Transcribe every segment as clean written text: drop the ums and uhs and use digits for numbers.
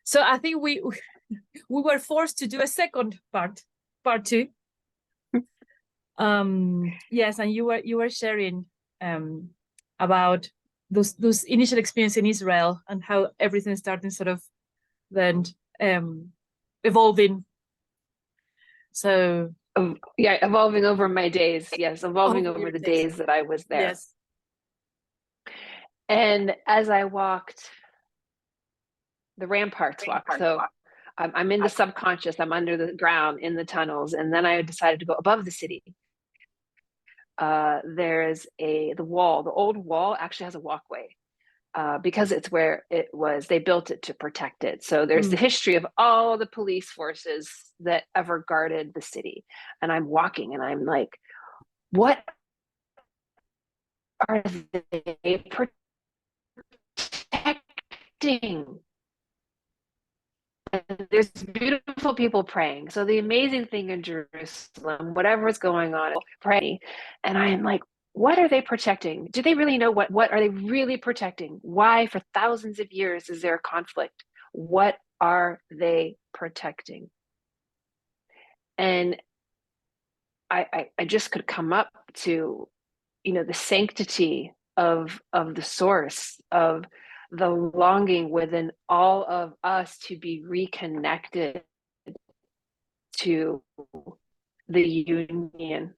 So I think we were forced to do a second part 2. Yes, and you were sharing about those initial experience in Israel and how everything started sort of then evolving. So yeah, evolving over my days. Yes, evolving over the days that I was there. Yes. And as I walked, the ramparts walk. So I'm in the subconscious. I'm under the ground in the tunnels, and then I decided to go above the city. There's the wall. The old wall actually has a walkway. Because it's where it was, they built it to protect it. So there's the history of all the police forces that ever guarded the city. And I'm walking and I'm like, what are they protecting? And there's beautiful people praying. So the amazing thing in Jerusalem, whatever's going on, praying. And I am like, what are they protecting? Do they really know what are they really protecting? Why for thousands of years is there a conflict? What are they protecting? And I just could come up to, the sanctity of the source, of the longing within all of us to be reconnected to the union.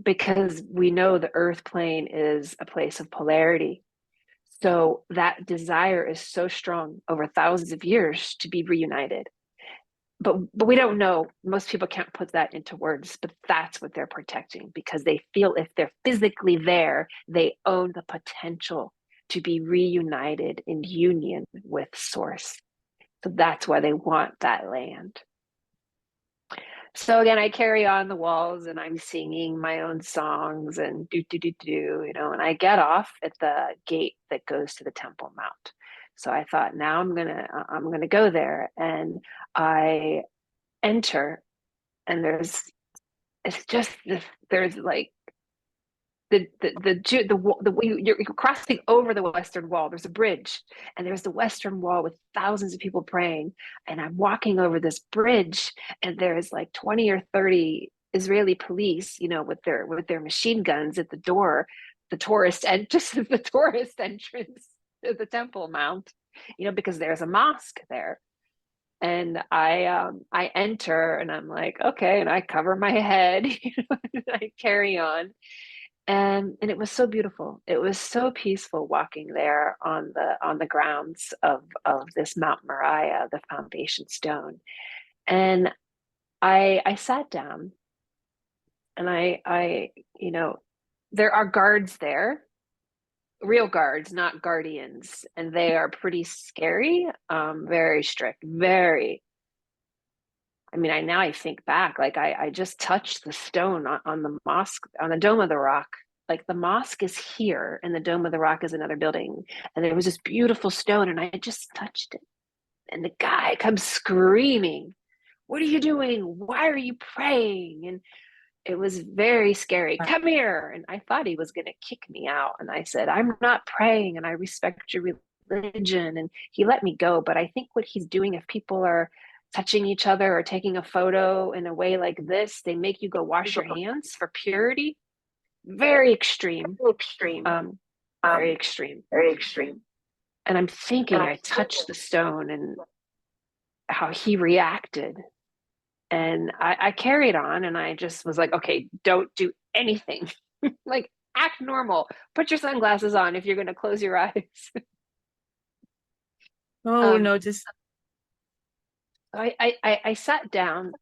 Because we know the earth plane is a place of polarity. So that desire is so strong over thousands of years to be reunited. But we don't know. Most people can't put that into words, but that's what they're protecting, because they feel if they're physically there, they own the potential to be reunited in union with Source. So that's why they want that land. So again, I carry on the walls and I'm singing my own songs and and I get off at the gate that goes to the Temple Mount. So I thought, now I'm gonna go there, and I enter, and there's like you're crossing over the Western Wall. There's a bridge, and there's the Western Wall with thousands of people praying. And I'm walking over this bridge, and there's like 20 or 30 Israeli police, with their machine guns at the door, the tourist entrance to the Temple Mount, because there's a mosque there. And I enter, and I'm like, okay, and I cover my head, and I carry on. And it was so beautiful. It was so peaceful walking there on the grounds of this Mount Moriah, the foundation stone. And I sat down, and I there are guards there, real guards, not guardians, and they are pretty scary, very strict, very. I mean, I think back, like I just touched the stone on the mosque, on the Dome of the Rock. Like the mosque is here and the Dome of the Rock is another building. And there was this beautiful stone, and I just touched it. And the guy comes screaming, "What are you doing? Why are you praying?" And it was very scary. "Come here." And I thought he was going to kick me out. And I said, "I'm not praying, and I respect your religion." And he let me go. But I think what he's doing, if people are touching each other or taking a photo in a way like this, they make you go wash your hands for purity. Very extreme. Very extreme. And I'm thinking, I touched the stone and how he reacted. And I carried on, and I just was like, okay, don't do anything. Like, act normal. Put your sunglasses on if you're going to close your eyes. No, just. I sat down,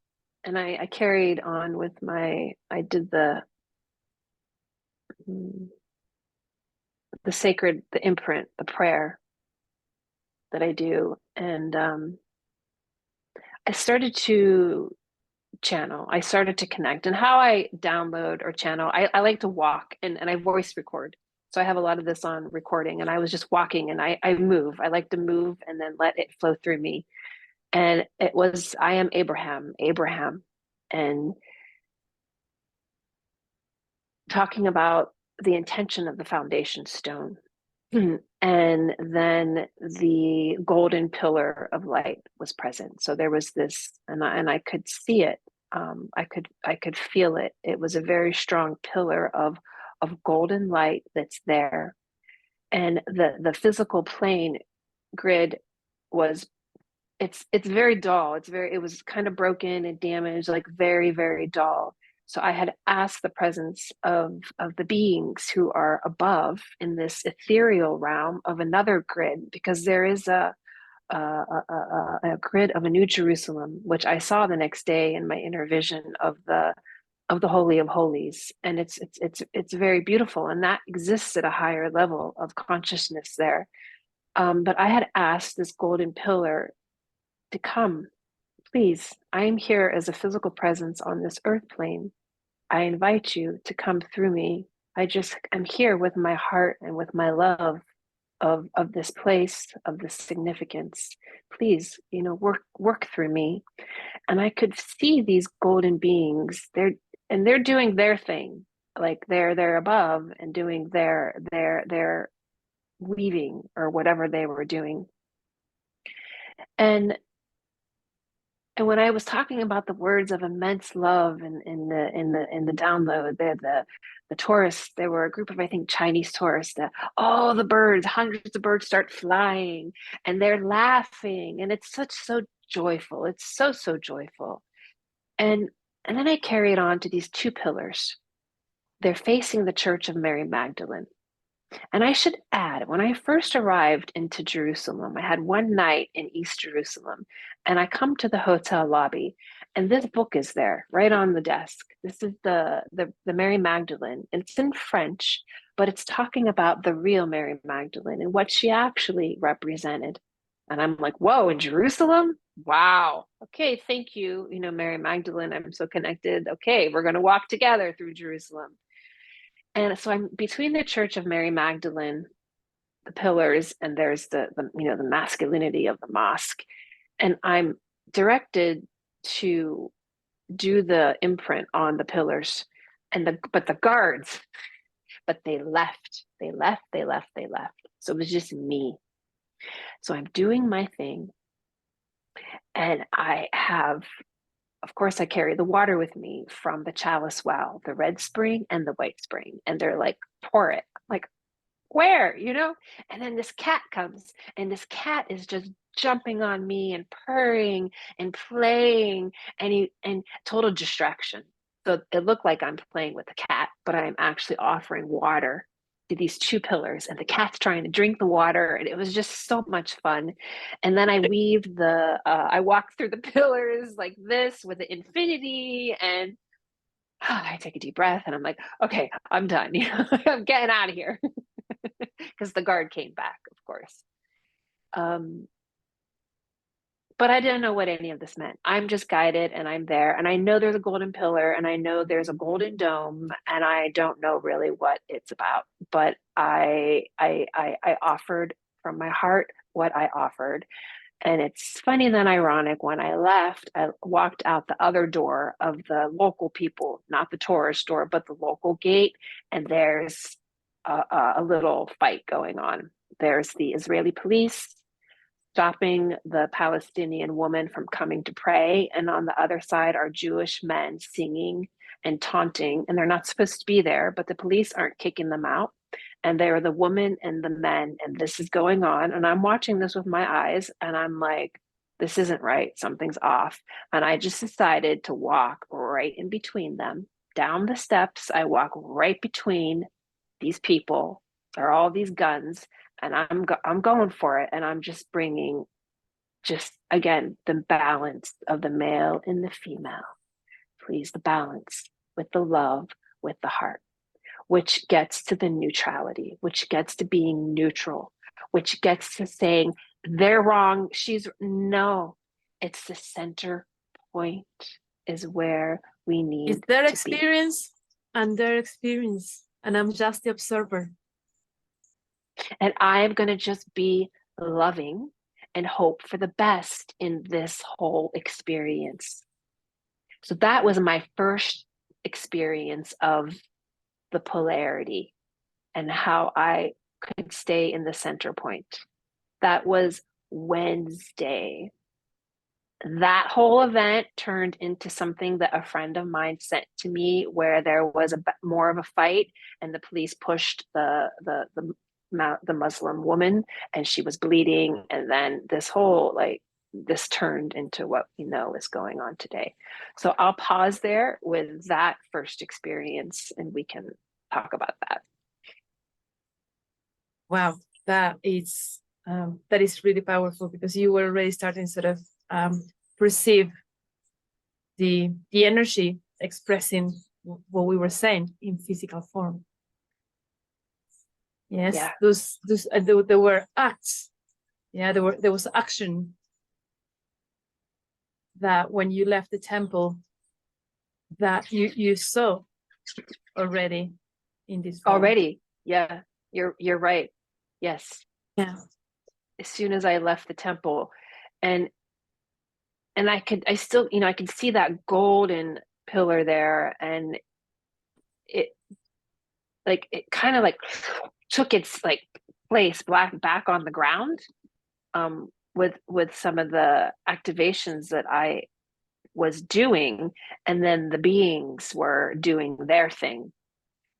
and I carried on with I did the sacred, the imprint, the prayer that I do. And I started to channel. I started to connect. And how I download or channel, I like to walk, and I voice record. So I have a lot of this on recording, and I was just walking, and I move. I like to move and then let it flow through me. And it was, I am Abraham, and talking about the intention of the foundation stone. And then the golden pillar of light was present. So there was this, and I could see it. I could feel it. It was a very strong pillar of golden light that's there. And the physical plane grid was, it's very dull. It was kind of broken and damaged, like very, very dull. So I had asked the presence of the beings who are above in this ethereal realm of another grid, because there is a grid of a New Jerusalem, which I saw the next day in my inner vision of the Holy of Holies, and it's very beautiful, and that exists at a higher level of consciousness there. But I had asked this golden pillar to come. Please, I am here as a physical presence on this earth plane. I invite you to come through me. I'm here with my heart and with my love of this place, of this significance. Please, work through me. And I could see these golden beings. They're doing their thing. Like they're above and doing their weaving or whatever they were doing. And when I was talking about the words of immense love in the download, the tourists, there were a group of, I think, Chinese tourists that all the birds, hundreds of birds start flying and they're laughing, and it's so joyful. It's so joyful. And then I carry it on to these two pillars. They're facing the Church of Mary Magdalene. And I should add, when I first arrived into Jerusalem, I had one night in East Jerusalem, and I come to the hotel lobby, and this book is there, right on the desk. This is the Mary Magdalene. It's in French, but it's talking about the real Mary Magdalene and what she actually represented. And I'm like, whoa, in Jerusalem? Wow. Okay, thank you, Mary Magdalene. I'm so connected. Okay, we're going to walk together through Jerusalem. And so I'm between the Church of Mary Magdalene, the pillars, and there's the masculinity of the mosque. And I'm directed to do the imprint on the pillars. But the guards, but they left. They left. So it was just me. So I'm doing my thing. And of course, I carry the water with me from the chalice well, the red spring and the white spring. And they're like, pour it. I'm like, where? And then this cat comes, and this cat is just jumping on me and purring and playing, and total distraction. So it looked like I'm playing with the cat, but I'm actually offering water to these two pillars, and the cat's trying to drink the water, and it was just so much fun. And then I walk through the pillars like this with the infinity, and I take a deep breath, and I'm like, okay, I'm done. I'm getting out of here. Because the guard came back, of course. But I didn't know what any of this meant. I'm just guided, and I'm there, and I know there's a golden pillar, and I know there's a golden dome, and I don't know really what it's about. But I offered from my heart what I offered. And it's funny then ironic, when I left, I walked out the other door of the local people, not the tourist door, but the local gate, and there's a little fight going on. There's the Israeli police stopping the Palestinian woman from coming to pray. And on the other side are Jewish men singing and taunting, and they're not supposed to be there, but the police aren't kicking them out. And they're the women and the men, and this is going on. And I'm watching this with my eyes, and I'm like, this isn't right. Something's off. And I just decided to walk right in between them. Down the steps, I walk right between these people. There are all these guns, and I'm going for it, and I'm just bringing, just again, the balance of the male and the female. Please, the balance with the love, with the heart, which gets to the neutrality, which gets to being neutral, which gets to saying they're wrong, no, it's the center point is where we need It's their to experience and their experience, and I'm just the observer. And I'm going to just be loving and hope for the best in this whole experience. So that was my first experience of the polarity, and how I could stay in the center point. That was Wednesday. That whole event turned into something that a friend of mine sent to me, where there was more of a fight, and the police pushed the Muslim woman, and she was bleeding. And then this turned into what we know is going on today. So I'll pause there with that first experience, and we can talk about that. Wow, that is really powerful, because you were already starting sort of perceive the energy expressing what we were saying in physical form. Yes, yeah. those there were acts. Yeah, there was action that when you left the temple that you saw already in this form. Already. Yeah, you're right. Yes. Yeah. As soon as I left the temple, and I could see that golden pillar there, and it kind of like took its like place back on the ground, with some of the activations that I was doing, and then the beings were doing their thing.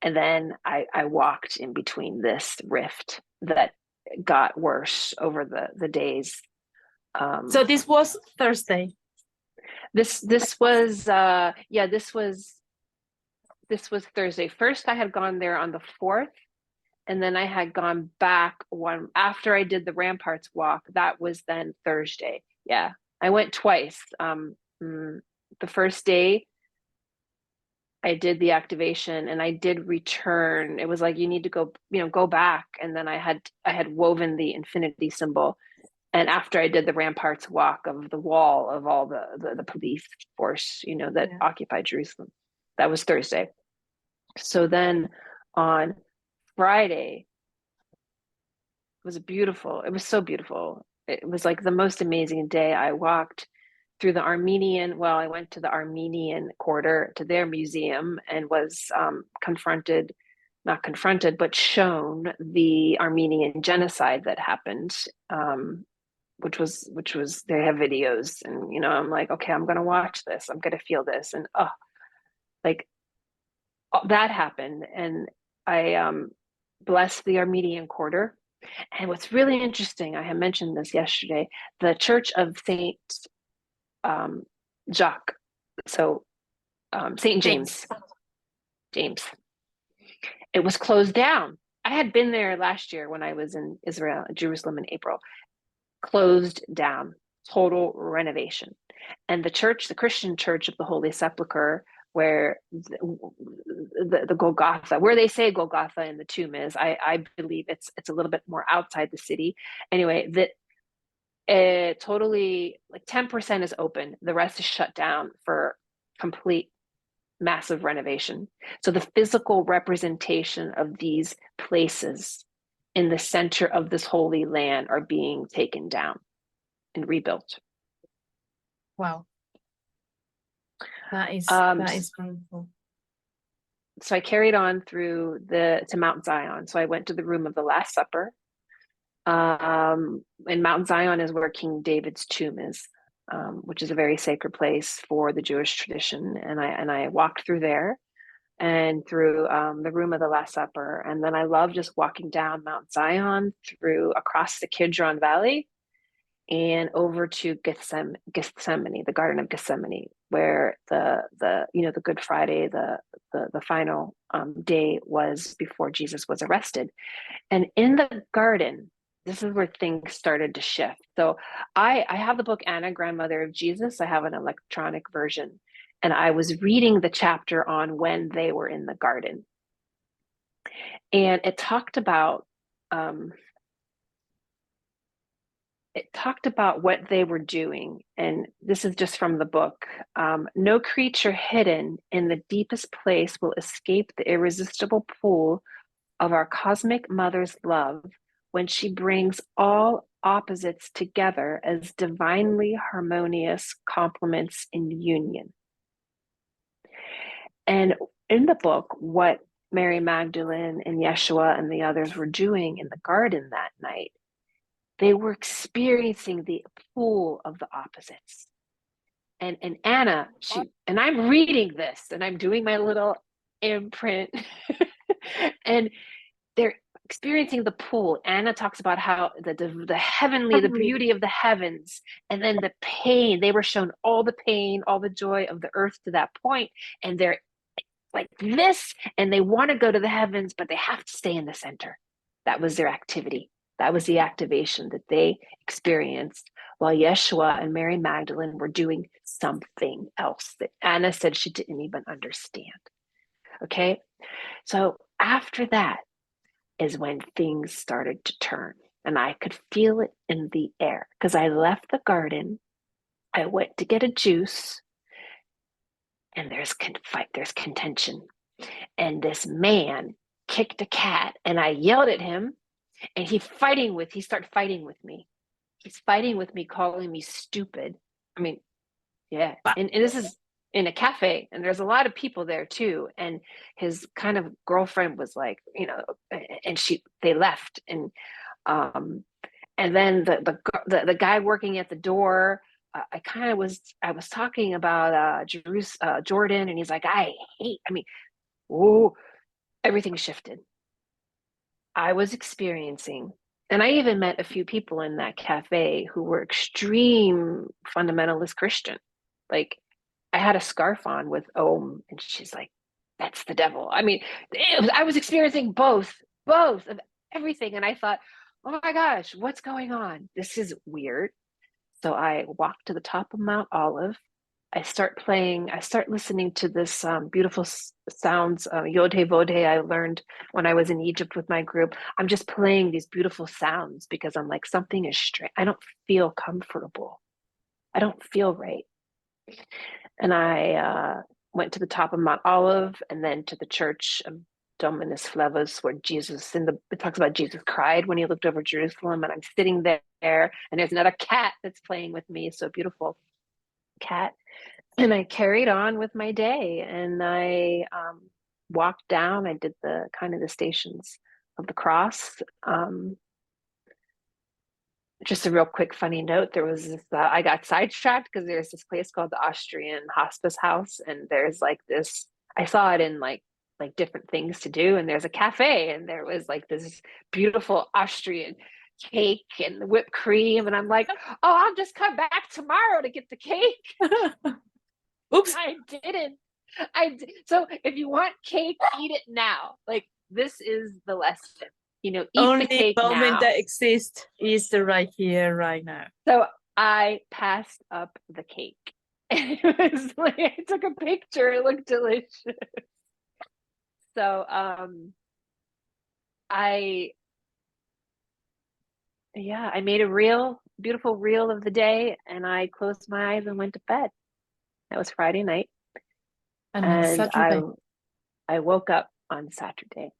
And then I walked in between this rift that got worse over the days. So this was Thursday. This was Thursday. First, I had gone there on the 4th, and then I had gone back one after I did the Ramparts walk. That was then Thursday. Yeah, I went twice. The first day I did the activation, and I did return. It was like, you need to go back. And then I had woven the infinity symbol. And after I did the Ramparts walk of the wall of all the police force, that occupied Jerusalem, that was Thursday. So then on Friday, it was so beautiful. It was like the most amazing day. I walked through I went to the Armenian quarter, to their museum, and was not confronted, but shown the Armenian genocide that happened, which was they have videos, and I'm like, okay, I'm gonna watch this, I'm gonna feel this, and that happened, and I blessed the Armenian quarter. And what's really interesting, I had mentioned this yesterday, the Church of Saint Jacques, so Saint James, it was closed down. I had been there last year when I was in Israel, Jerusalem in April. Closed down, total renovation. And the Christian Church of the Holy Sepulchre, where the Golgotha, where they say Golgotha in the tomb is, I believe it's a little bit more outside the city. Anyway, that totally, like 10% is open. The rest is shut down for complete massive renovation. So the physical representation of these places in the center of this holy land are being taken down and rebuilt. Wow. That is beautiful. So I carried on through to Mount Zion. So I went to the room of the Last Supper. And Mount Zion is where King David's tomb is, which is a very sacred place for the Jewish tradition. And I walked through there, and through the room of the Last Supper. And then I love just walking down Mount Zion, across the Kidron Valley, and over to Gethsemane, the Garden of Gethsemane, where the Good Friday, the final day was before Jesus was arrested. And in the garden, this is where things started to shift. So I have the book Anna, Grandmother of Jesus. I have an electronic version. And I was reading the chapter on when they were in the garden. And it talked about what they were doing. And this is just from the book. No creature hidden in the deepest place will escape the irresistible pull of our cosmic mother's love when she brings all opposites together as divinely harmonious complements in union. And in the book, what Mary Magdalene and Yeshua and the others were doing in the garden that night, they were experiencing the pool of the opposites. And Anna, and I'm reading this and I'm doing my little imprint and they're experiencing the pool. Anna talks about how the heavenly, the beauty of the heavens, and then the pain. They were shown all the pain, all the joy of the earth to that point, and they're like this, and they want to go to the heavens, but they have to stay in the center. That was their activity. That was the activation that they experienced while Yeshua and Mary Magdalene were doing something else that Anna said she didn't even understand. Okay, so after that is when things started to turn, and I could feel it in the air because I left the garden. I went to get a juice, and there's contention. And this man kicked a cat, and I yelled at him, and he started fighting with me. He's fighting with me, calling me stupid. I mean, yeah. And this is in a cafe, and there's a lot of people there too. And his kind of girlfriend was like, and they left. And then the guy working at the door, I was talking about Jordan, and he's like, everything shifted. I was experiencing, and I even met a few people in that cafe who were extreme fundamentalist Christian. Like, I had a scarf on with Om, and she's like, that's the devil. I mean, I was experiencing both of everything. And I thought, oh my gosh, what's going on? This is weird. So I walked to the top of Mount Olive. I start listening to this beautiful sounds, Yod He Vod He I learned when I was in Egypt with my group. I'm just playing these beautiful sounds because I'm like, something is strange. I don't feel comfortable. I don't feel right. And I went to the top of Mount Olive and then to the church of Dominus Flevus, where it talks about Jesus cried when he looked over Jerusalem, and I'm sitting there, and there's another cat that's playing with me, so beautiful cat. And I carried on with my day, and I walked down. I did the stations of the cross. Just a real quick funny note, there was this, I got sidetracked because there's this place called the Austrian Hospice House, and there's like this, I saw it in like different things to do, and there's a cafe, and there was like this beautiful Austrian cake and whipped cream, and I'm like, oh, I'll just come back tomorrow to get the cake. Oops. I didn't. So if you want cake, eat it now. Like, this is the lesson. Eat Only the cake moment now. that exists is the right here, right now. So I passed up the cake. And it was like, I took a picture. It looked delicious. So I made a beautiful reel of the day, and I closed my eyes and went to bed. That was Friday night. And on Saturday. I woke up on Saturday.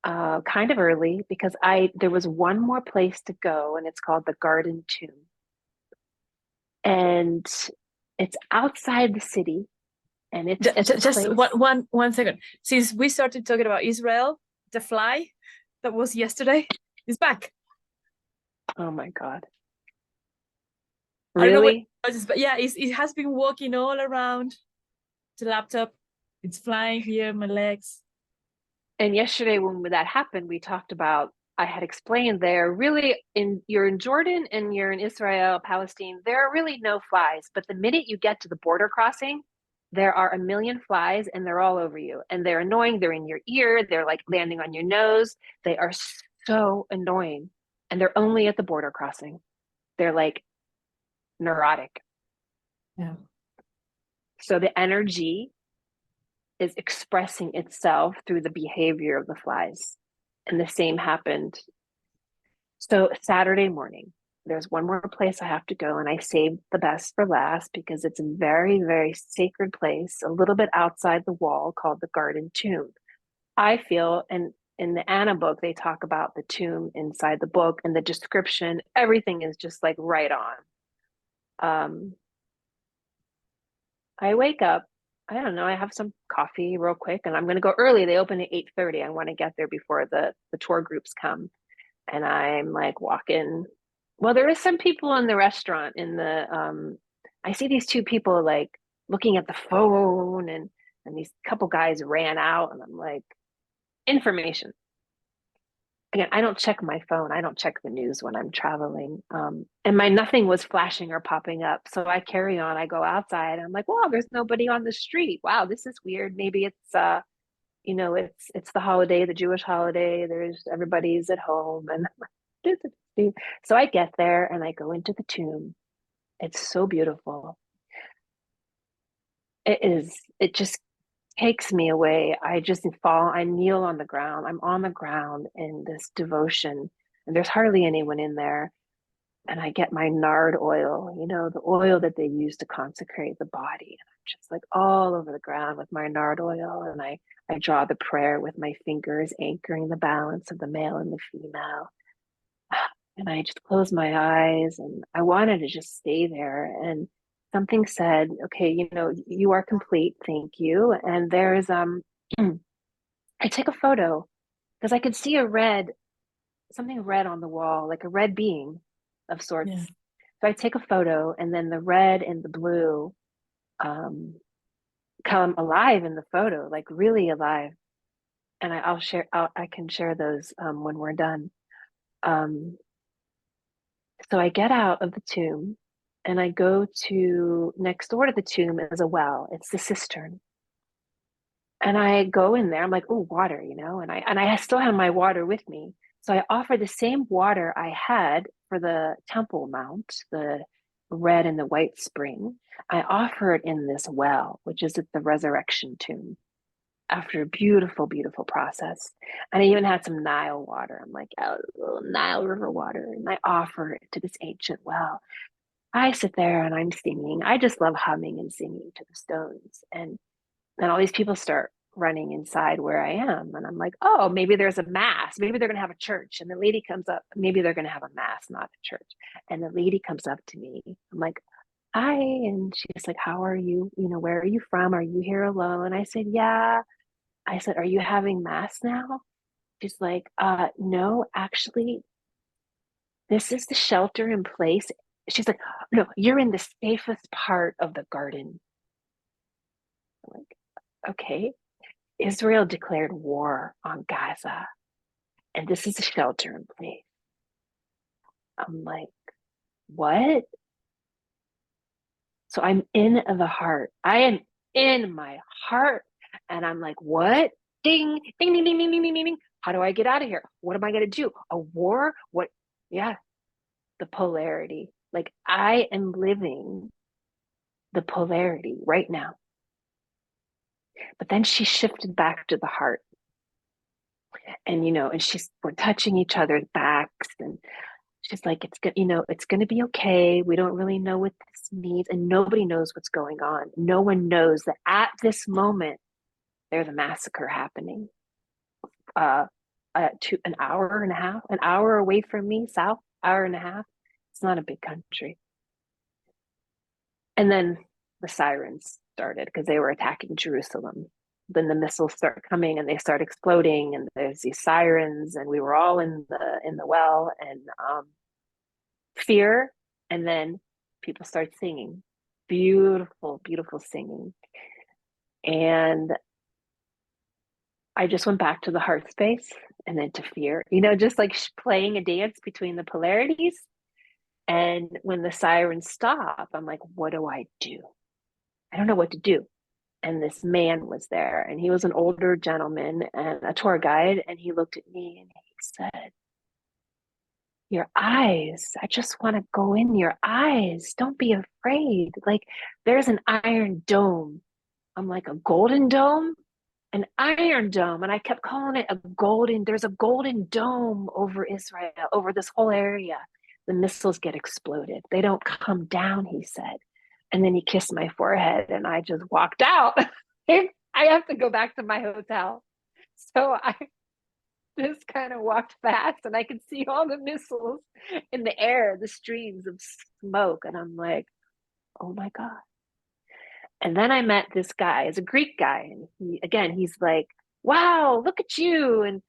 Kind of early because there was one more place to go, and it's called the Garden Tomb. And it's outside the city, and it's just one second. Since we started talking about Israel, the fly that was yesterday is back. Oh my God. Really? I don't know what, but yeah, it has been walking all around the laptop. It's flying here, my legs. And yesterday when that happened, we talked about, I had explained you're in Jordan and you're in Israel, Palestine, there are really no flies. But the minute you get to the border crossing, there are a million flies, and they're all over you. And they're annoying. They're in your ear. They're like landing on your nose. They are so annoying. And they're only at the border crossing. They're like neurotic. Yeah. So the energy is expressing itself through the behavior of the flies. And the same happened. So Saturday morning, there's one more place I have to go, and I saved the best for last because it's a very, very sacred place, a little bit outside the wall, called the Garden Tomb. I feel, and in the Anna book, they talk about the tomb inside the book, and the description, everything is just like right on. I wake up I don't know, I have some coffee real quick and I'm going to go early. They open at 8:30. I want to get there before the tour groups come. And I'm like walking. Well, there is some people in the restaurant in the I see these two people like looking at the phone, and these couple guys ran out and I'm like, information. Again, I don't check my phone. I don't check the news when I'm traveling. And my nothing was flashing or popping up. So I carry on. I go outside. I'm like, wow, there's nobody on the street. Wow, this is weird. Maybe it's it's the holiday, the Jewish holiday. There's everybody's at home and so I get there and I go into the tomb. It's so beautiful. It just takes me away. I just fall, I kneel on the ground. I'm on the ground in this devotion, and there's hardly anyone in there. And I get my nard oil, the oil that they use to consecrate the body. And I'm just like all over the ground with my nard oil. And I draw the prayer with my fingers, anchoring the balance of the male and the female. And I just closed my eyes and I wanted to just stay there. And something said, okay, you are complete. Thank you. And there's, I took a photo because I could see something red on the wall, like a red being of sorts. Yeah. So I take a photo and then the red and the blue um, come alive in the photo, like really alive. And I can share those when we're done. Um, So I get out of the tomb and I go to next door to the tomb is a well. It's the cistern. And I go in there. I'm like, oh, water, and I still have my water with me. So I offer the same water I had for the Temple Mount, the red and the white spring. I offer it in this well, which is at the resurrection tomb after a beautiful, beautiful process. And I even had some Nile water. I'm like, oh, Nile River water. And I offer it to this ancient well. I sit there and I'm singing. I just love humming and singing to the stones. And then all these people start running inside where I am. And I'm like, oh, maybe there's a mass. Maybe they're going to have a church. And the lady comes up. Maybe they're going to have a mass, not a church. And the lady comes up to me. I'm like, hi. And she's like, how are you? Where are you from? Are you here alone? I said, yeah. I said, are you having mass now? She's like, no, actually, this is the shelter in place. She's like, no, you're in the safest part of the garden. I'm like, okay. Israel declared war on Gaza, and this is a shelter in place. I'm like, what? So I'm in the heart. I am in my heart. And I'm like, what? Ding, ding, ding, ding, ding, ding, ding, ding. How do I get out of here? What am I going to do? A war? What? Yeah, the polarity. Like I am living the polarity right now. But then she shifted back to the heart. And we're touching each other's backs, and she's like, it's good, it's gonna be okay. We don't really know what this means, and nobody knows what's going on. No one knows that at this moment there's a massacre happening. To an hour away from me, south, hour and a half. It's not a big country. And then the sirens started because they were attacking Jerusalem. Then the missiles start coming and they start exploding, and there's these sirens, and we were all in the well, and fear, and then people start singing, beautiful, beautiful singing, and I just went back to the heart space and then to fear, just like playing a dance between the polarities. And when the sirens stop, I'm like, what do I do? I don't know what to do. And this man was there, and he was an older gentleman and a tour guide. And he looked at me and he said, your eyes, I just want to go in your eyes. Don't be afraid. Like there's an iron dome. I'm like, a golden dome? An iron dome. And I kept calling it there's a golden dome over Israel, over this whole area. The missiles get exploded. They don't come down, he said. And then he kissed my forehead and I just walked out. I have to go back to my hotel. So I just kind of walked fast and I could see all the missiles in the air, the streams of smoke. And I'm like, oh my God. And then I met this guy, is a Greek guy, and he's like, wow, look at you. And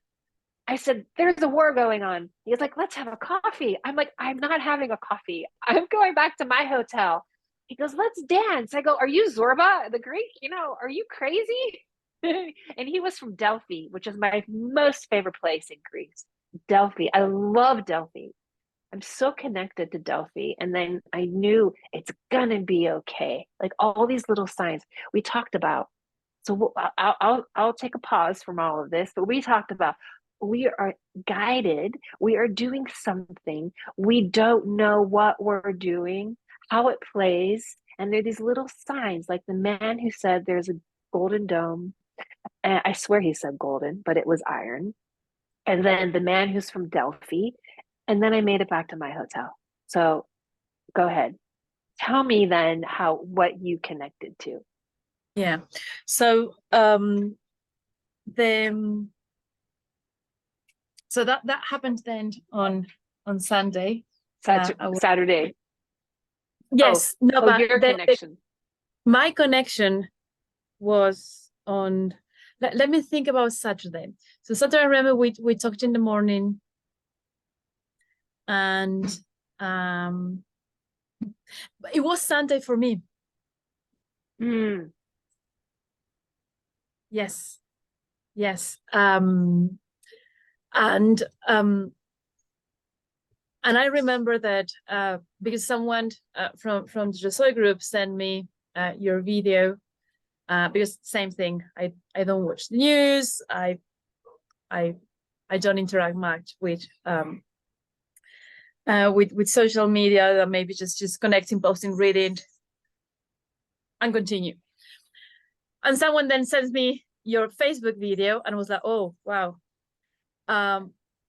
I said, there's a war going on. He's like, let's have a coffee. I'm like, I'm not having a coffee. I'm going back to my hotel. He goes, let's dance. I go, are you Zorba, the Greek? Are you crazy? And he was from Delphi, which is my most favorite place in Greece. Delphi. I love Delphi. I'm so connected to Delphi. And then I knew it's gonna be okay. Like all these little signs we talked about. So I'll take a pause from all of this, but we talked about we are guided, we are doing something, we don't know what we're doing, how it plays, and there are these little signs, like the man who said there's a golden dome, and I swear he said golden, but it was iron, and then the man who's from Delphi, and then I made it back to my hotel. So go ahead, tell me then what you connected to. Yeah. So so that happened then on Sunday. Saturday. Yes. Oh, no, but your connection. My connection was on. Let me think about Saturday. So Saturday, I remember we talked in the morning, and it was Sunday for me. Yes. And I remember that because someone from the Josoy group sent me your video, because same thing, I don't watch the news, I don't interact much with social media, maybe just connecting, posting, reading, and continue. And someone then sends me your Facebook video, and I was like, oh wow.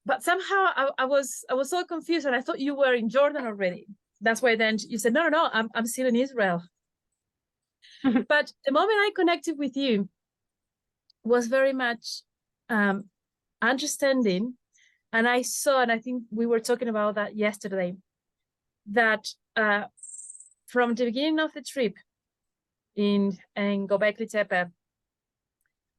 But somehow I was so confused, and I thought you were in Jordan already. That's why then you said, no, I'm still in Israel. But the moment I connected with you was very much understanding, and I saw, and I think we were talking about that yesterday, that from the beginning of the trip in Göbekli Tepe,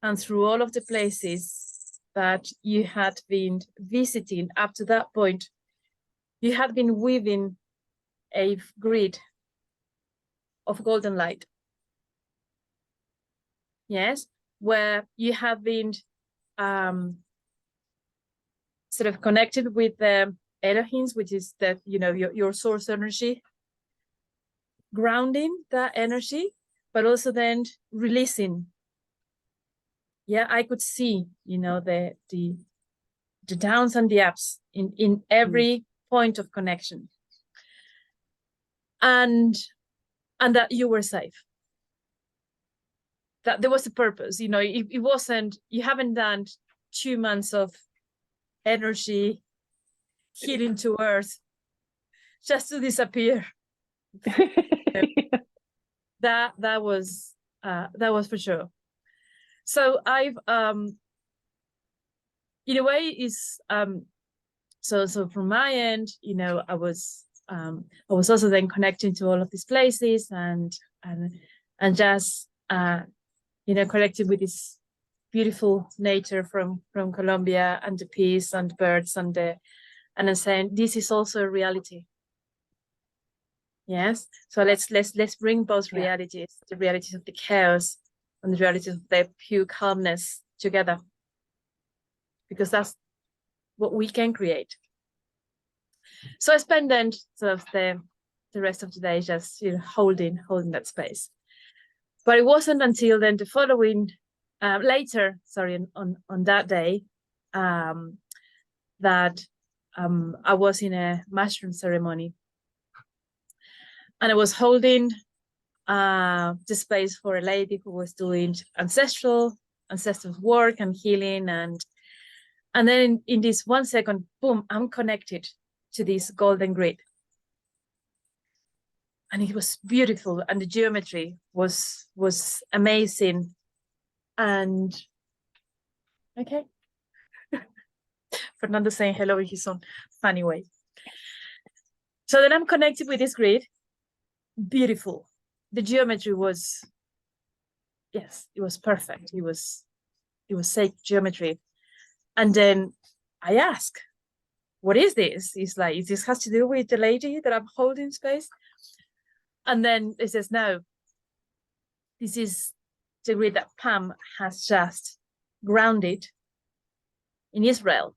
and through all of the places that you had been visiting up to that point, you had been weaving a grid of golden light. Yes, where you have been sort of connected with the Elohims, which is that, your source energy, grounding that energy, but also then releasing. Yeah, I could see, the downs and the ups in every point of connection, and that you were safe, that there was a purpose. It wasn't, you haven't done 2 months of energy healing to earth just to disappear. that was for sure. So I've in a way is so from my end, I was also then connecting to all of these places and just connected with this beautiful nature from Colombia, and the peace and the birds and I'm saying this is also a reality. Yes, so let's bring both realities, the realities of the chaos and the realities of the pure calmness together, because that's what we can create. So I spent then sort of the rest of the day just holding that space. But it wasn't until then the following later, on that day, that I was in a mushroom ceremony, and I was holding the space for a lady who was doing ancestral work and healing, and then in this 1 second, boom, I'm connected to this golden grid, and it was beautiful, and the geometry was amazing, and okay. Fernando saying hello in his own funny way. So then I'm connected with this grid. Beautiful. The geometry was yes, it was perfect. It was sacred geometry. And then I ask, what is this? He's like, this has to do with the lady that I'm holding space. And then it says, no, this is the grid that Pam has just grounded in Israel.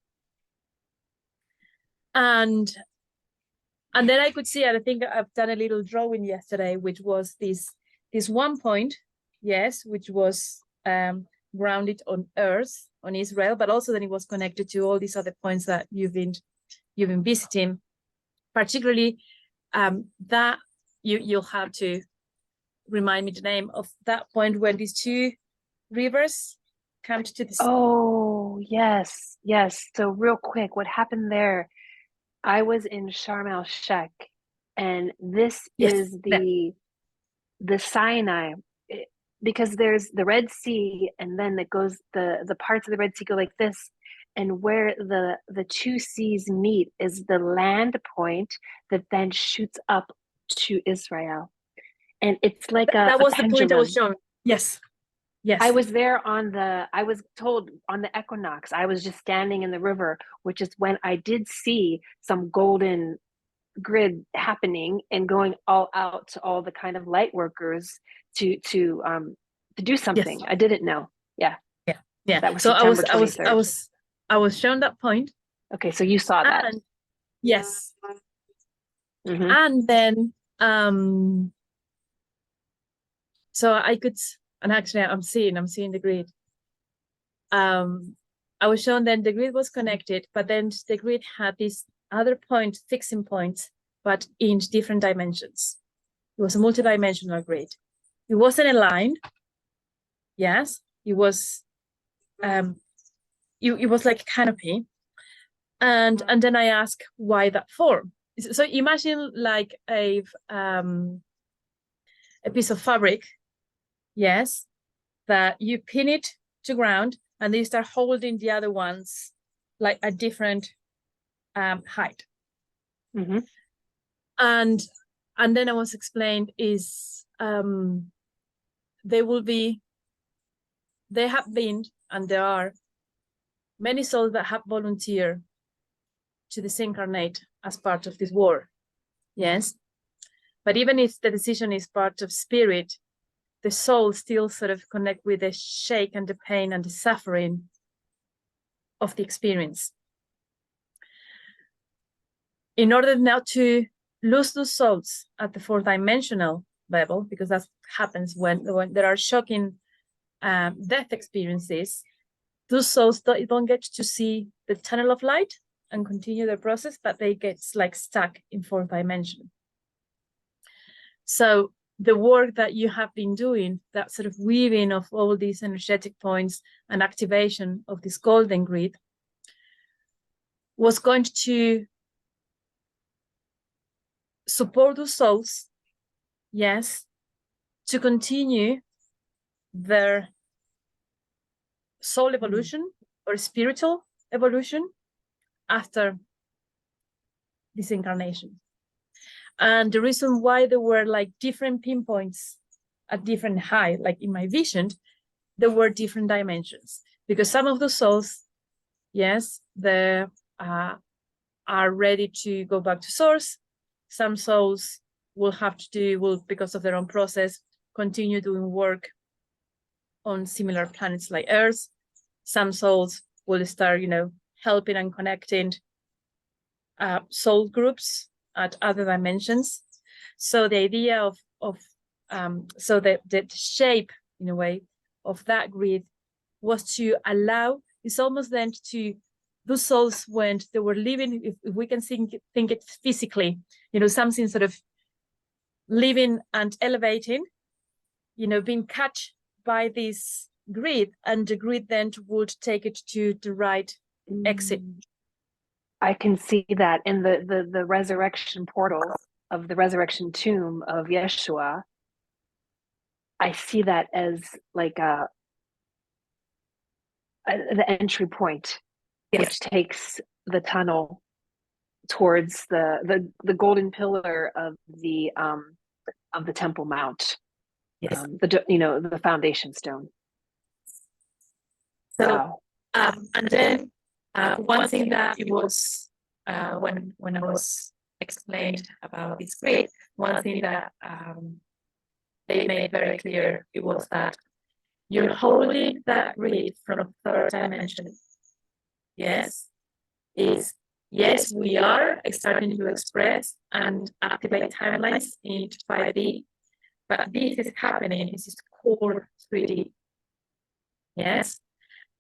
And then I could see, and I think I've done a little drawing yesterday, which was this one point, yes, which was grounded on Earth, on Israel, but also then it was connected to all these other points that you've been visiting, particularly that you'll have to remind me the name of that point when these two rivers come to the. Oh, yes, yes. So real quick, what happened there? I was in Sharm el Sheikh, and this Yes, is the Sinai, because there's the Red Sea, and then it goes the parts of the Red Sea go like this, and where the two seas meet is the land point that then shoots up to Israel, and it's like that a was the point I was pendulum. showing. Yes, yes. I was there I was told on the equinox. I was just standing in the river, which is when I did see some golden grid happening and going all out to all the kind of light workers to do Yes. something. I didn't know. Yeah. Yeah. That was So September 23rd. I was shown that point. Okay, so you saw that. And yes. Mm-hmm. And then so I could, and actually I'm seeing the grid. I was shown then the grid was connected, but then the grid had this other point, fixing points, but in different dimensions. It was a multidimensional grid. It wasn't aligned. Yes, it was it was like a canopy. And then I asked why that form. So imagine like a piece of fabric, yes, that you pin it to ground and then you start holding the other ones like a different height. Mm-hmm. And then I was explained is they have been, and there are many souls that have volunteered to disincarnate as part of this war. Yes. But even if the decision is part of spirit, the soul still sort of connect with the shake and the pain and the suffering of the experience. In order not to lose those souls at the fourth dimensional level, because that happens when there are shocking death experiences, those souls don't get to see the tunnel of light and continue their process, but they get like stuck in fourth dimension. So the work that you have been doing, that sort of weaving of all these energetic points and activation of this golden grid, was going to support those souls, yes, to continue their soul evolution or spiritual evolution after this incarnation. And the reason why there were like different pinpoints at different height, like in my vision, there were different dimensions, because some of the souls, yes, they are ready to go back to source. Some souls will have to will, because of their own process, continue doing work on similar planets like Earth. Some souls will start, helping and connecting soul groups at other dimensions. So the idea of so the shape, in a way, of that grid was to allow, it's almost then to those souls when they were living, if we can think it physically, something sort of living and elevating, being cut by this grid, and the grid then would take it to the right exit. I can see that in the resurrection portal of the resurrection tomb of Yeshua. I see that as like the entry point, Yes. which takes the tunnel towards the golden pillar of the Temple Mount. Yes. The foundation stone. So, Wow. and then one thing that it was when I was explained about this grid, one thing that they made very clear it was that you're holding that grid from third dimension. Yes, yes, we are starting to express and activate timelines into 5D, but this is happening. This is core 3D. Yes,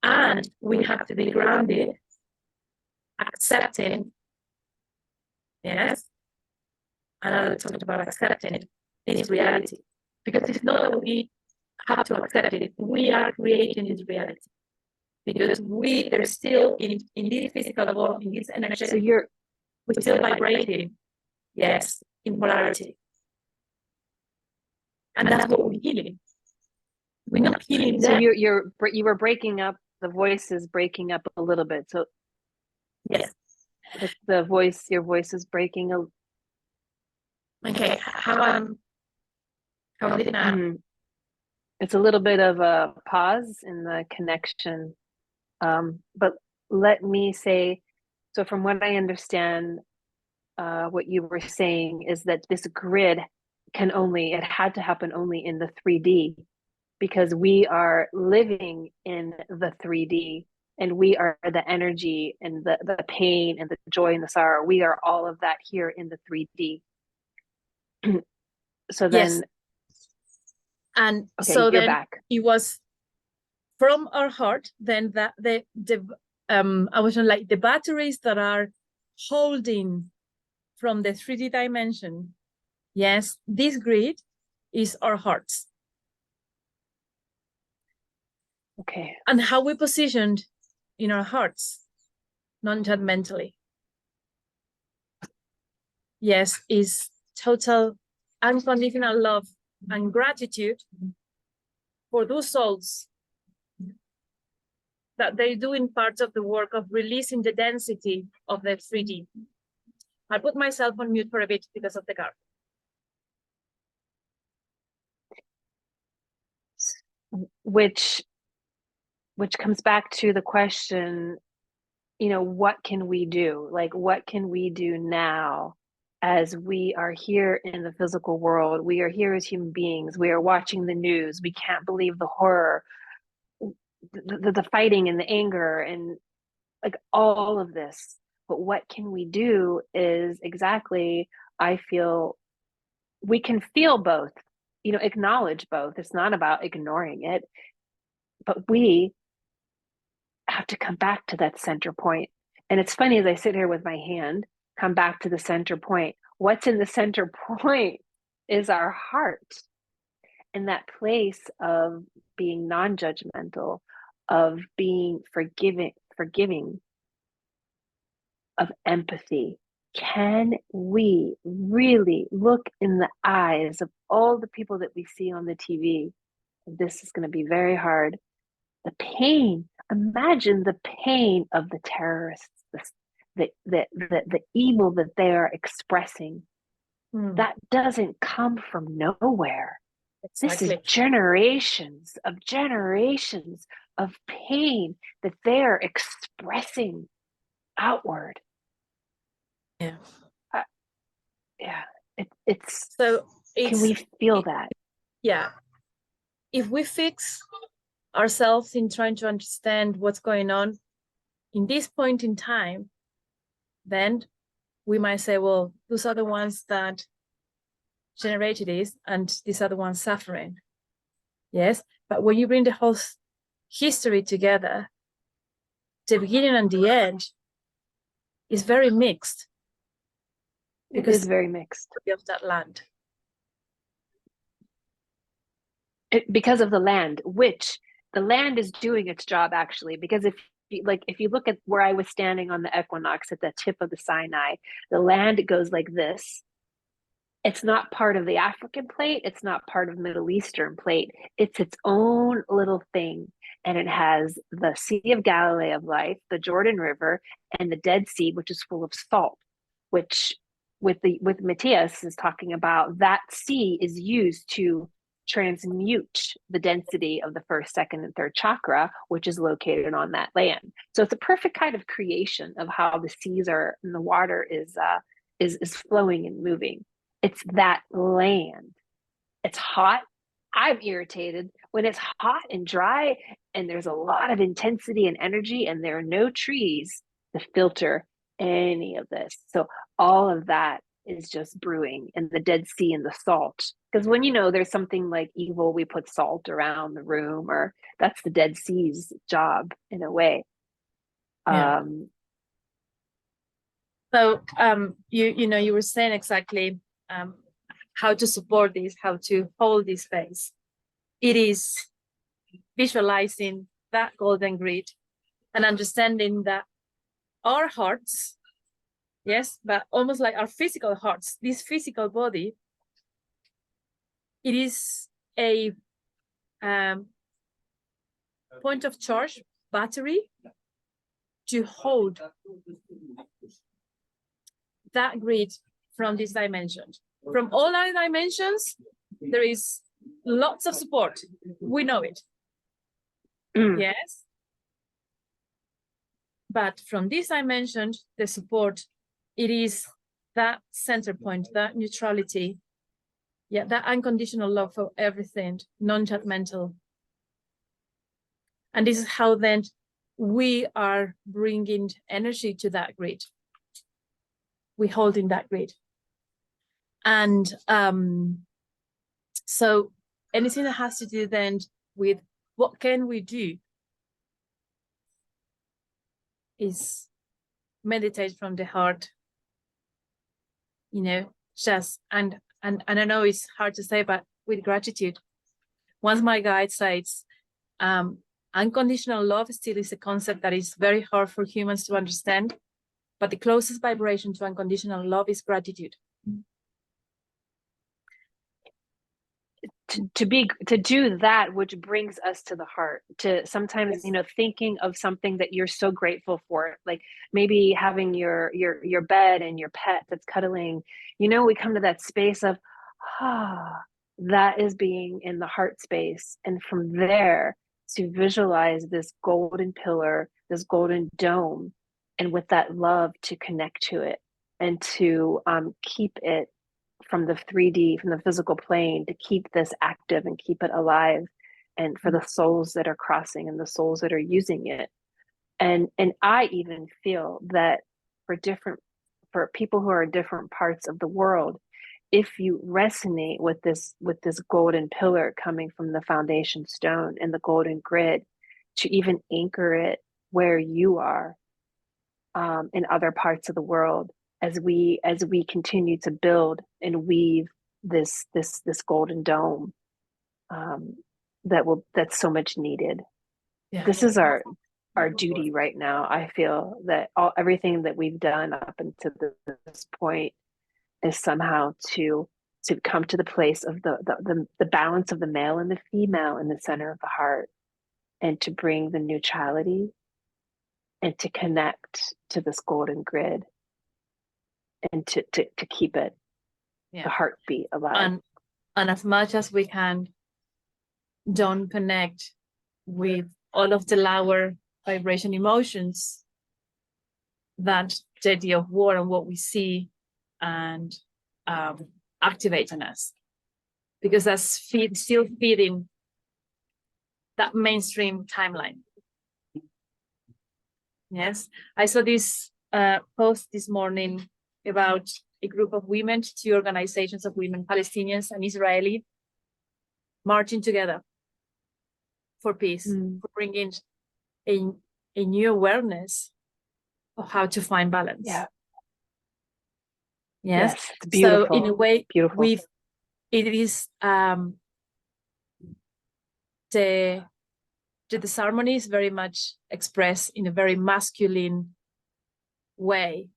and we have to be grounded, accepting. Yes, and I talked about accepting this reality, because it's not that we have to accept it. We are creating this reality. Because they're still in this physical world, in this energy. So we're still vibrating, yes, in polarity. And that's what we're healing. We're not healing so them. you were breaking up, the voice is breaking up a little bit. So yes, your voice is breaking a. Okay, how did it now? It's a little bit of a pause in the connection. But let me say, so from what I understand, what you were saying is that this grid it had to happen only in the 3D, because we are living in the 3D, and we are the energy and the pain and the joy and the sorrow. We are all of that here in the 3D. So then, yes. And okay, so you're then back. it was from our heart, then that I was like the batteries that are holding from the 3D dimension. Yes, this grid is our hearts. Okay. And how we positioned in our hearts, non-judgmentally. Yes, is total unconditional love and gratitude for those souls that they're doing part of the work of releasing the density of the 3D. I put myself on mute for a bit because of the car. Which comes back to the question, what can we do? Like, what can we do now as we are here in the physical world? We are here as human beings. We are watching the news. We can't believe the horror, the fighting and the anger and like all of this. But what can we do is exactly, I feel we can feel both, acknowledge both. It's not about ignoring it, but we have to come back to that center point. And it's funny, as I sit here with my hand, come back to the center point. What's in the center point is our heart, and that place of being non-judgmental, of being forgiving, of empathy. Can we really look in the eyes of all the people that we see on the TV? This is going to be very hard. The pain, imagine the pain of the terrorists, the evil that they are expressing. That doesn't come from nowhere. Exactly. This is generations of pain that they're expressing outward. Yeah. It's can we feel that? Yeah. If we fix ourselves in trying to understand what's going on in this point in time, then we might say, well, those are the ones that generated this, and these are the ones suffering. Yes, but when you bring the whole history together, the beginning and the end is very mixed. It is very mixed. Of that land. Because of the land, which the land is doing its job, actually, because if you look at where I was standing on the equinox at the tip of the Sinai, the land goes like this. It's not part of the African plate. It's not part of Middle Eastern plate. It's its own little thing. And it has the Sea of Galilee of life, the Jordan River, and the Dead Sea, which is full of salt, which with Matthias is talking about, that sea is used to transmute the density of the first, second, and third chakra, which is located on that land. So it's a perfect kind of creation of how the seas are and the water is flowing and moving. It's that land. It's hot. I'm irritated when it's hot and dry and there's a lot of intensity and energy and there are no trees to filter any of this. So all of that is just brewing, and the Dead Sea and the salt. Because when there's something like evil, we put salt around the room, or that's the Dead Sea's job in a way. Yeah. So you were saying exactly how to support this, how to hold this space. It is visualizing that golden grid and understanding that our hearts, yes, but almost like our physical hearts, this physical body, it is a point of charge battery to hold that grid from this dimension. From all our dimensions, there is lots of support. We know it. Yes. But from this dimension, the support, it is that center point, that neutrality, that unconditional love for everything, non-judgmental. And this is how then we are bringing energy to that grid. We hold in that grid. And so anything that has to do then with what can we do is meditate from the heart, just, and I know it's hard to say, but with gratitude. Once my guide says, unconditional love still is a concept that is very hard for humans to understand, but the closest vibration to unconditional love is gratitude. To do that, which brings us to the heart, to sometimes thinking of something that you're so grateful for, like maybe having your bed and your pet that's cuddling, we come to that space of that is being in the heart space, and from there to visualize this golden pillar, this golden dome, and with that love to connect to it and to keep it from the 3D, from the physical plane, to keep this active and keep it alive, and for the souls that are crossing and the souls that are using it. And I even feel that for people who are in different parts of the world, if you resonate with this golden pillar coming from the foundation stone and the golden grid, to even anchor it where you are in other parts of the world, as we continue to build and weave this golden dome, that's so much needed. Yeah. This is our duty right now. I feel that everything that we've done up until this point is somehow to come to the place of the balance of the male and the female in the center of the heart, and to bring the neutrality and to connect to this golden grid, and to keep it, the heartbeat alive. And as much as we can, don't connect with all of the lower vibration emotions that the idea of war and what we see and activate on us, because that's still feeding that mainstream timeline. Yes, I saw this post this morning about a group of women, 2 organizations of women, Palestinians and Israeli, marching together for peace, for bringing a new awareness of how to find balance. Yeah. Yes, it's beautiful. So in a way, beautiful. It is the disharmony is very much expressed in a very masculine way.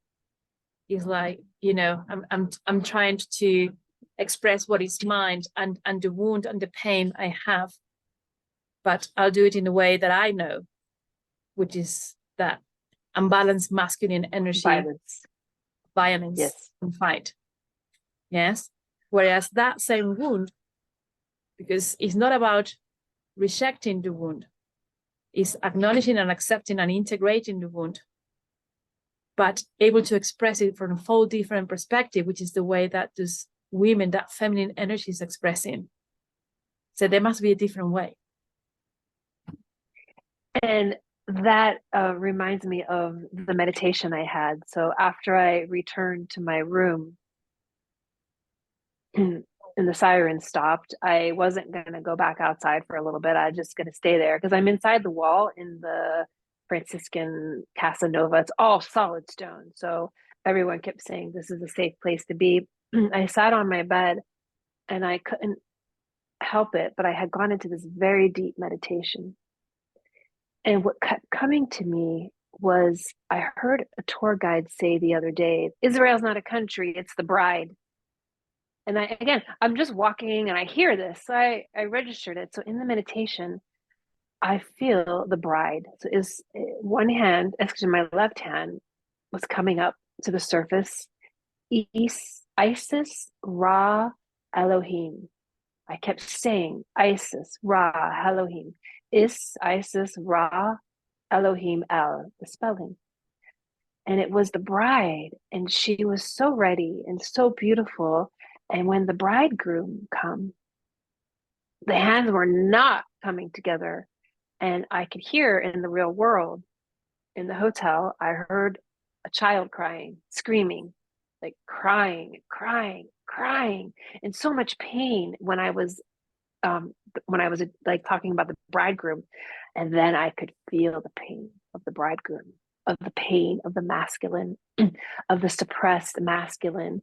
It's like, I'm trying to express what is mine and the wound and the pain I have, but I'll do it in a way that I know, which is that unbalanced masculine energy, violence, yes, and fight. Yes. Whereas that same wound because it's not about rejecting the wound, it's acknowledging and accepting and integrating the wound, but able to express it from a whole different perspective, which is the way that those women, that feminine energy is expressing. So there must be a different way. And that reminds me of the meditation I had. So after I returned to my room and the siren stopped, I wasn't going to go back outside for a little bit. I was just going to stay there because I'm inside the wall in the Franciscan Casa Nova. It's all solid stone. So everyone kept saying, this is a safe place to be. I sat on my bed and I couldn't help it, but I had gone into this very deep meditation. And what kept coming to me was I heard a tour guide say the other day, Israel's not a country, it's the bride. And I'm just walking and I hear this. So I registered it. So in the meditation, I feel the bride. So is one hand, actually my left hand was coming up to the surface. Isis, Ra, Elohim. I kept saying Isis, Ra, Elohim. Isis, Ra, Elohim, El, the spelling. And it was the bride, and she was so ready and so beautiful. And when the bridegroom come, the hands were not coming together. And I could hear in the real world, in the hotel, I heard a child crying, screaming, like crying, in so much pain when I was like talking about the bridegroom. And then I could feel the pain of the bridegroom, of the pain of the masculine, of the suppressed masculine,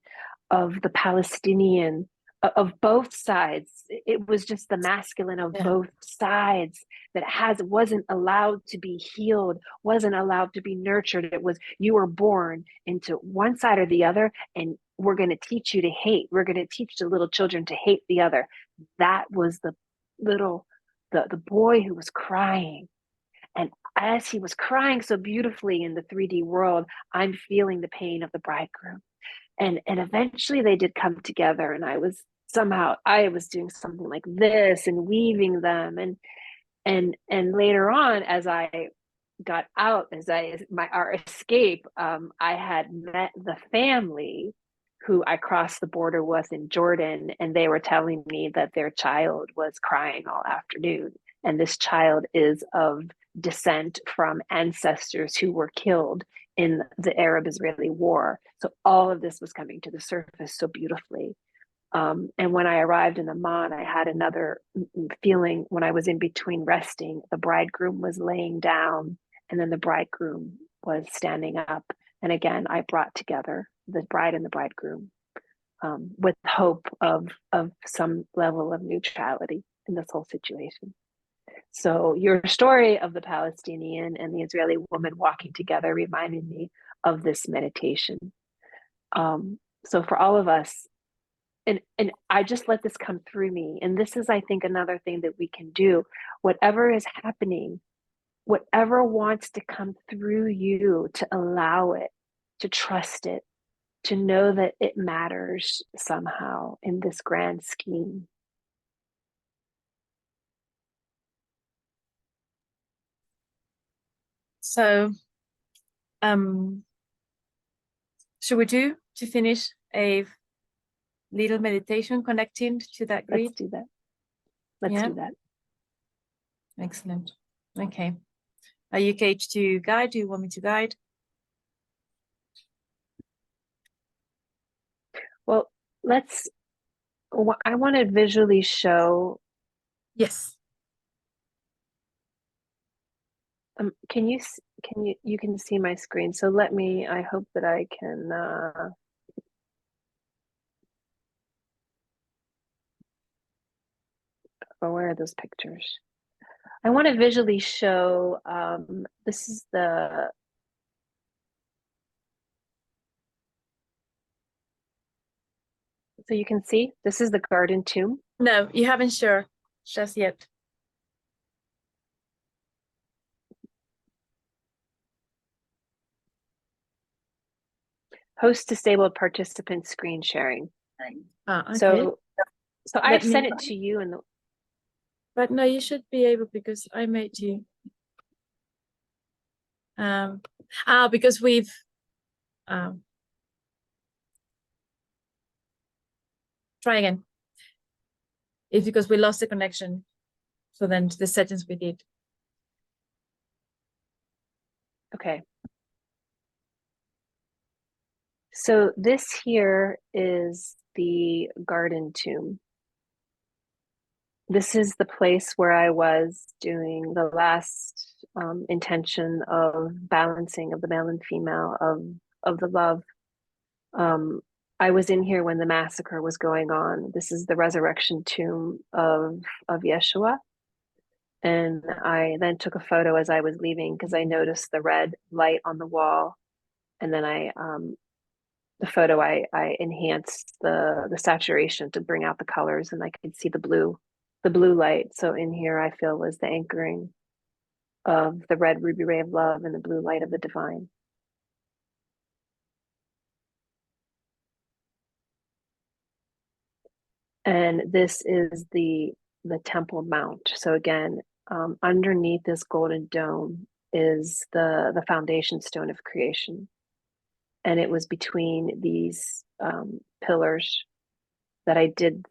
of the Palestinian, of both sides. It was just the masculine of both sides that wasn't allowed to be healed, wasn't allowed to be nurtured. It was, you were born into one side or the other, and we're going to teach you to hate. We're going to teach the little children to hate the other. That was the boy who was crying. And as he was crying so beautifully in the 3D world, I'm feeling the pain of the bridegroom. And eventually they did come together, and I was doing something like this and weaving them. And later on, as I got out, our escape, I had met the family who I crossed the border with in Jordan, and they were telling me that their child was crying all afternoon. And this child is of descent from ancestors who were killed in the Arab-Israeli war. So all of this was coming to the surface so beautifully. And when I arrived in Amman, I had another feeling when I was in between resting. The bridegroom was laying down, and then the bridegroom was standing up. And again, I brought together the bride and the bridegroom with hope of some level of neutrality in this whole situation. So your story of the Palestinian and the Israeli woman walking together reminded me of this meditation. So for all of us, and I just let this come through me. And this is, I think, another thing that we can do. Whatever is happening, whatever wants to come through you, to allow it, to trust it, to know that it matters somehow in this grand scheme. So, should we do to finish a little meditation connecting to that grid? Let's do that. Let's do that. Excellent. Okay. Are you okay to guide? Do you want me to guide? Well, I want to visually show. Yes. You can see my screen. So I hope that I can, where are those pictures? I want to visually show, this is so you can see, this is the garden tomb. No, you haven't sure just yet. Host disabled participant screen sharing. Okay. So I've sent it to you But no, you should be able, because I made you. Because we've try again. It's because we lost the connection. So then the settings we did. Okay. So this here is the garden tomb. This is the place where I was doing the last intention of balancing of the male and female of the love. I was in here when the massacre was going on. This is the resurrection tomb of Yeshua. And I then took a photo as I was leaving because I noticed the red light on the wall. And then the photo, I enhanced the saturation to bring out the colors, and I could see the blue light. So in here, I feel was the anchoring of the red ruby ray of love and the blue light of the divine. And this is the temple mount. So again, underneath this golden dome is the foundation stone of creation. And it was between these pillars that I did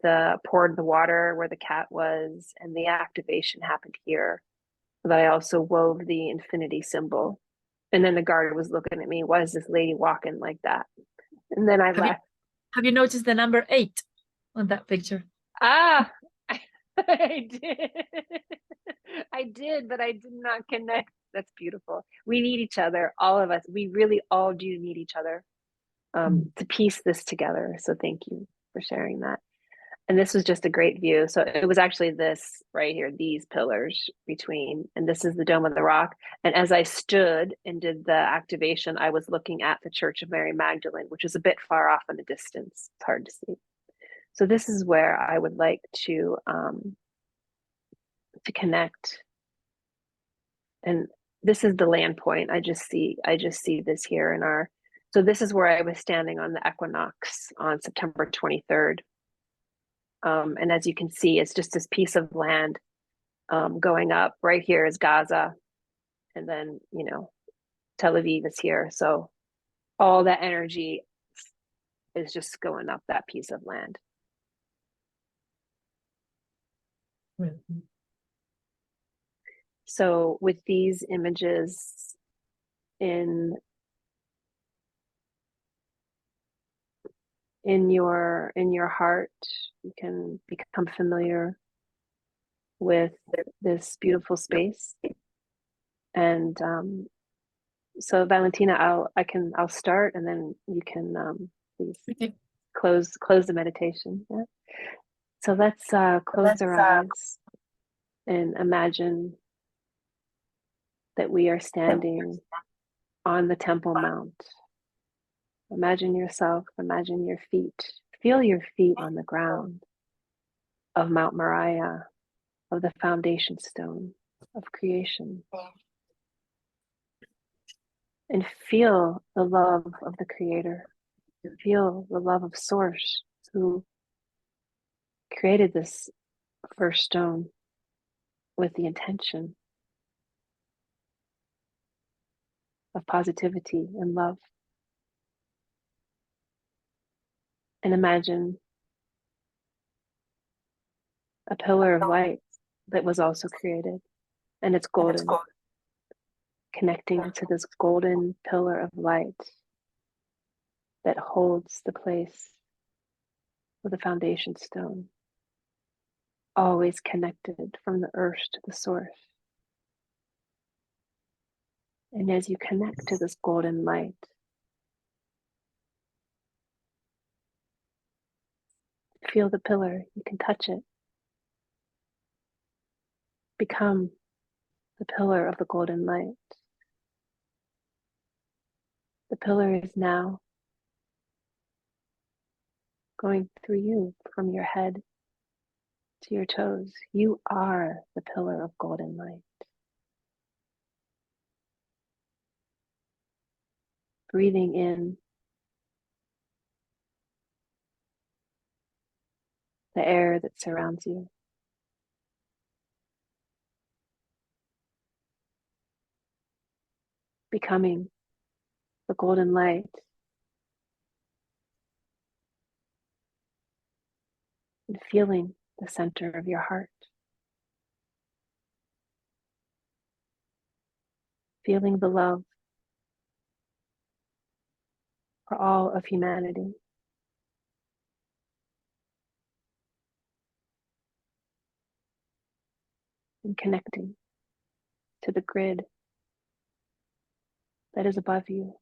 poured the water where the cat was, and the activation happened here. That I also wove the infinity symbol. And then the guard was looking at me, why is this lady walking like that? And then I left. Have you noticed the number 8 on that picture? Ah, I did. I did, but I did not connect. That's beautiful. We need each other, all of us. We really all do need each other to piece this together. So thank you for sharing that. And this was just a great view. So it was actually this right here, these pillars between, and this is the Dome of the Rock. And as I stood and did the activation, I was looking at the Church of Mary Magdalene, which is a bit far off in the distance. It's hard to see. So this is where I would like to connect. And this is the land point. I just see this here in our, so this is where I was standing on the equinox on September 23rd. And as you can see, it's just this piece of land going up. Right here is Gaza. And then, Tel Aviv is here. So all that energy is just going up that piece of land. Mm-hmm. So with these images in your heart, you can become familiar with this beautiful space. And so Valentina, I'll start, and then you can please close the meditation. Yeah. So let's close our eyes and imagine that we are standing on the Temple Mount. Imagine yourself, imagine your feet. Feel your feet on the ground of Mount Moriah, of the foundation stone of creation. And feel the love of the Creator. Feel the love of Source, who created this first stone with the intention of positivity and love. And imagine a pillar of light that was also created, and it's golden, connecting to this golden pillar of light that holds the place of the foundation stone, always connected from the earth to the source. And as you connect to this golden light, feel the pillar, you can touch it. Become the pillar of the golden light. The pillar is now going through you from your head to your toes. You are the pillar of golden light. Breathing in the air that surrounds you. becoming the golden light. And feeling the center of your heart. Feeling the love for all of humanity. And connecting to the grid that is above you.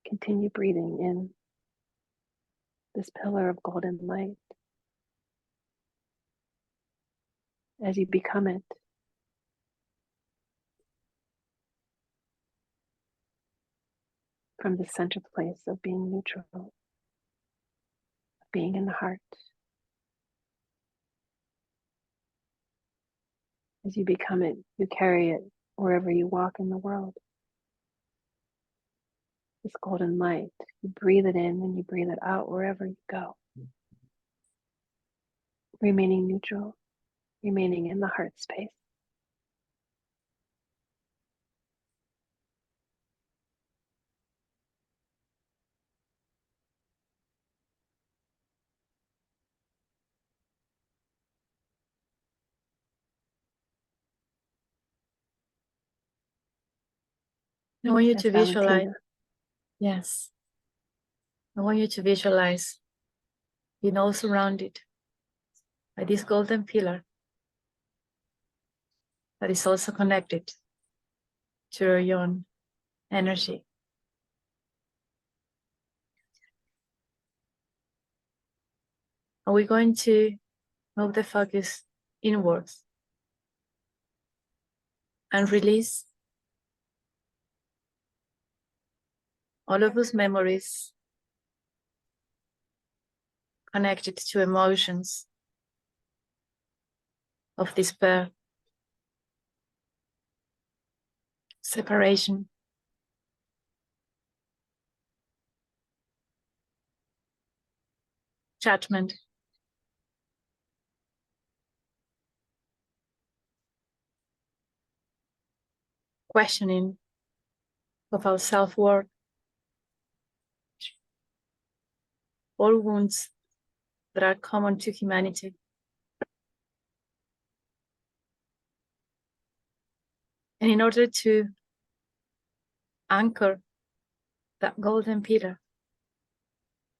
Continue breathing in this pillar of golden light as you become it. From the center place of being neutral, of being in the heart. As you become it, you carry it wherever you walk in the world. This golden light, you breathe it in and you breathe it out wherever you go. Remaining neutral, remaining in the heart space. I want you That's to visualize. Valentina. Yes. I want you to visualize being all surrounded by this golden pillar that is also connected to your own energy. And we're going to move the focus inwards and release all of those memories connected to emotions of despair, separation, judgment, questioning of our self-worth, all wounds that are common to humanity. And in order to anchor that golden pillar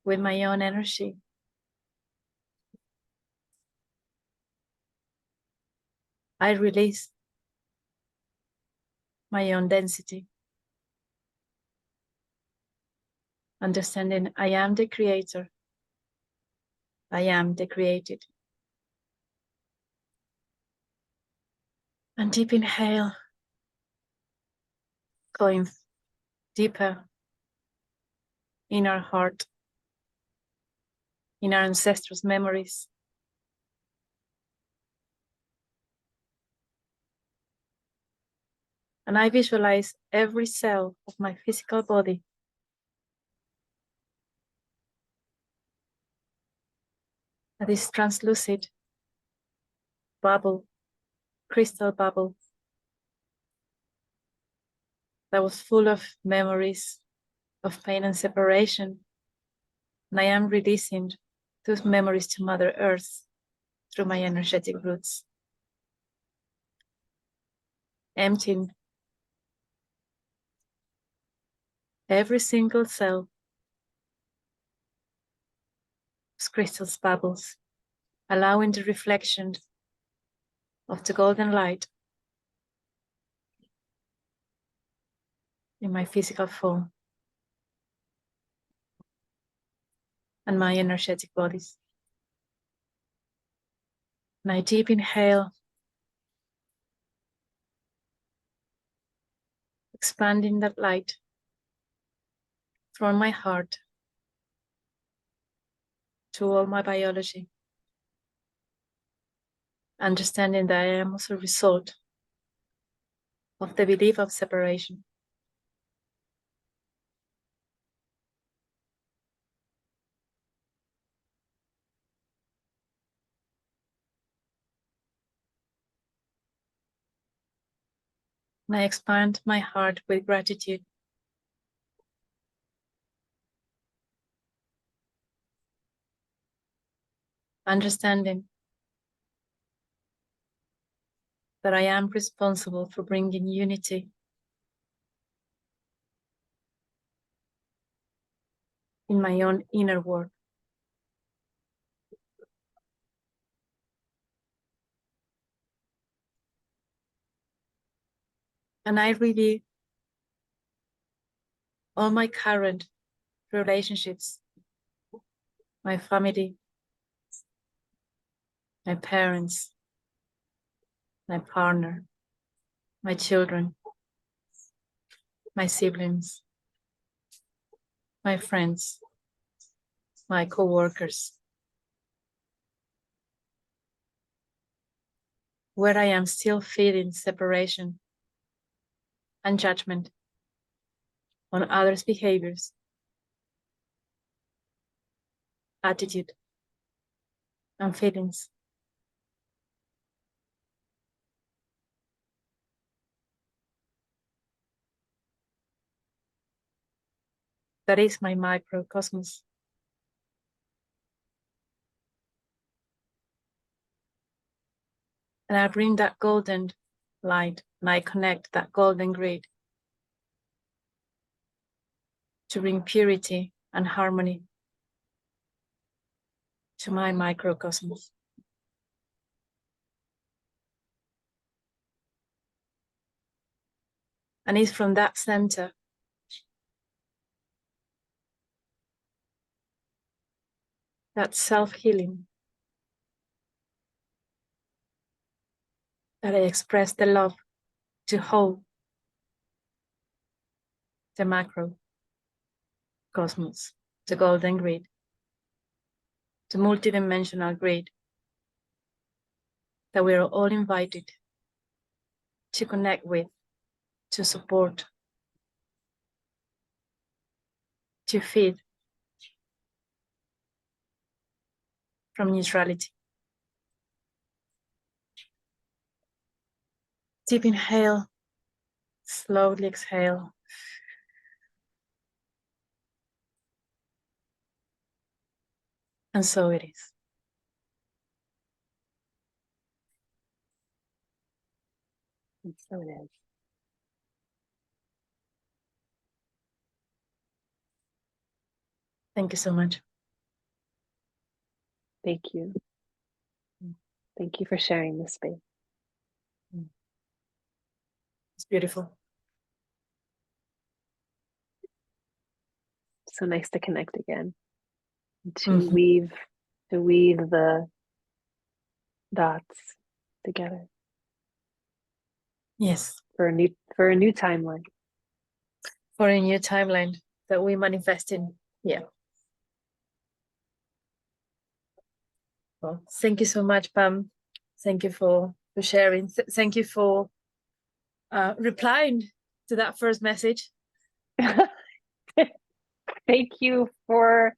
with my own energy, I release my own density, understanding I am the creator, I am the created. And deep inhale, going deeper in our heart, in our ancestors' memories. And I visualize every cell of my physical body that is translucid, bubble, crystal bubble, that was full of memories of pain and separation. And I am releasing those memories to Mother Earth through my energetic roots, emptying every single cell of crystal bubbles, allowing the reflection of the golden light in my physical form and my energetic bodies. And I deep inhale, expanding that light from my heart to all my biology, understanding that I am also a result of the belief of separation. And I expand my heart with gratitude. Understanding that I am responsible for bringing unity in my own inner world. And I review all my current relationships, my family, my parents, my partner, my children, my siblings, my friends, my co-workers, where I am still feeling separation and judgment on others' behaviors, attitude, and feelings. That is my microcosmos. And I bring that golden light and I connect that golden grid to bring purity and harmony to my microcosmos. And it's from that center that self-healing that I express the love to hold the macro cosmos, the golden grid, the multidimensional grid that we are all invited to connect with, to support, to feed from neutrality. Deep inhale, slowly exhale. And so it is. And so it is. Thank you so much. Thank you. Thank you for sharing this space. It's beautiful. So nice to connect again. To weave the dots together. Yes. For a new timeline. For a new timeline that we manifest in. Yeah. Well, thank you so much, Pam. Thank you for sharing. Thank you for replying to that first message. Thank you for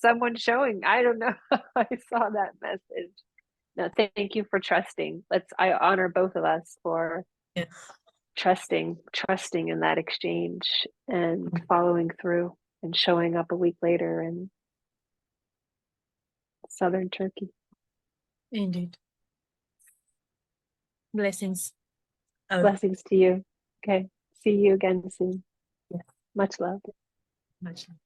someone showing. I don't know. I saw that message. No, thank you for trusting. I honor both of us for trusting in that exchange and following through and showing up a week later in southern Turkey. Indeed. Blessings. Blessings to you. Okay. See you again soon. Yeah. Much love. Much love.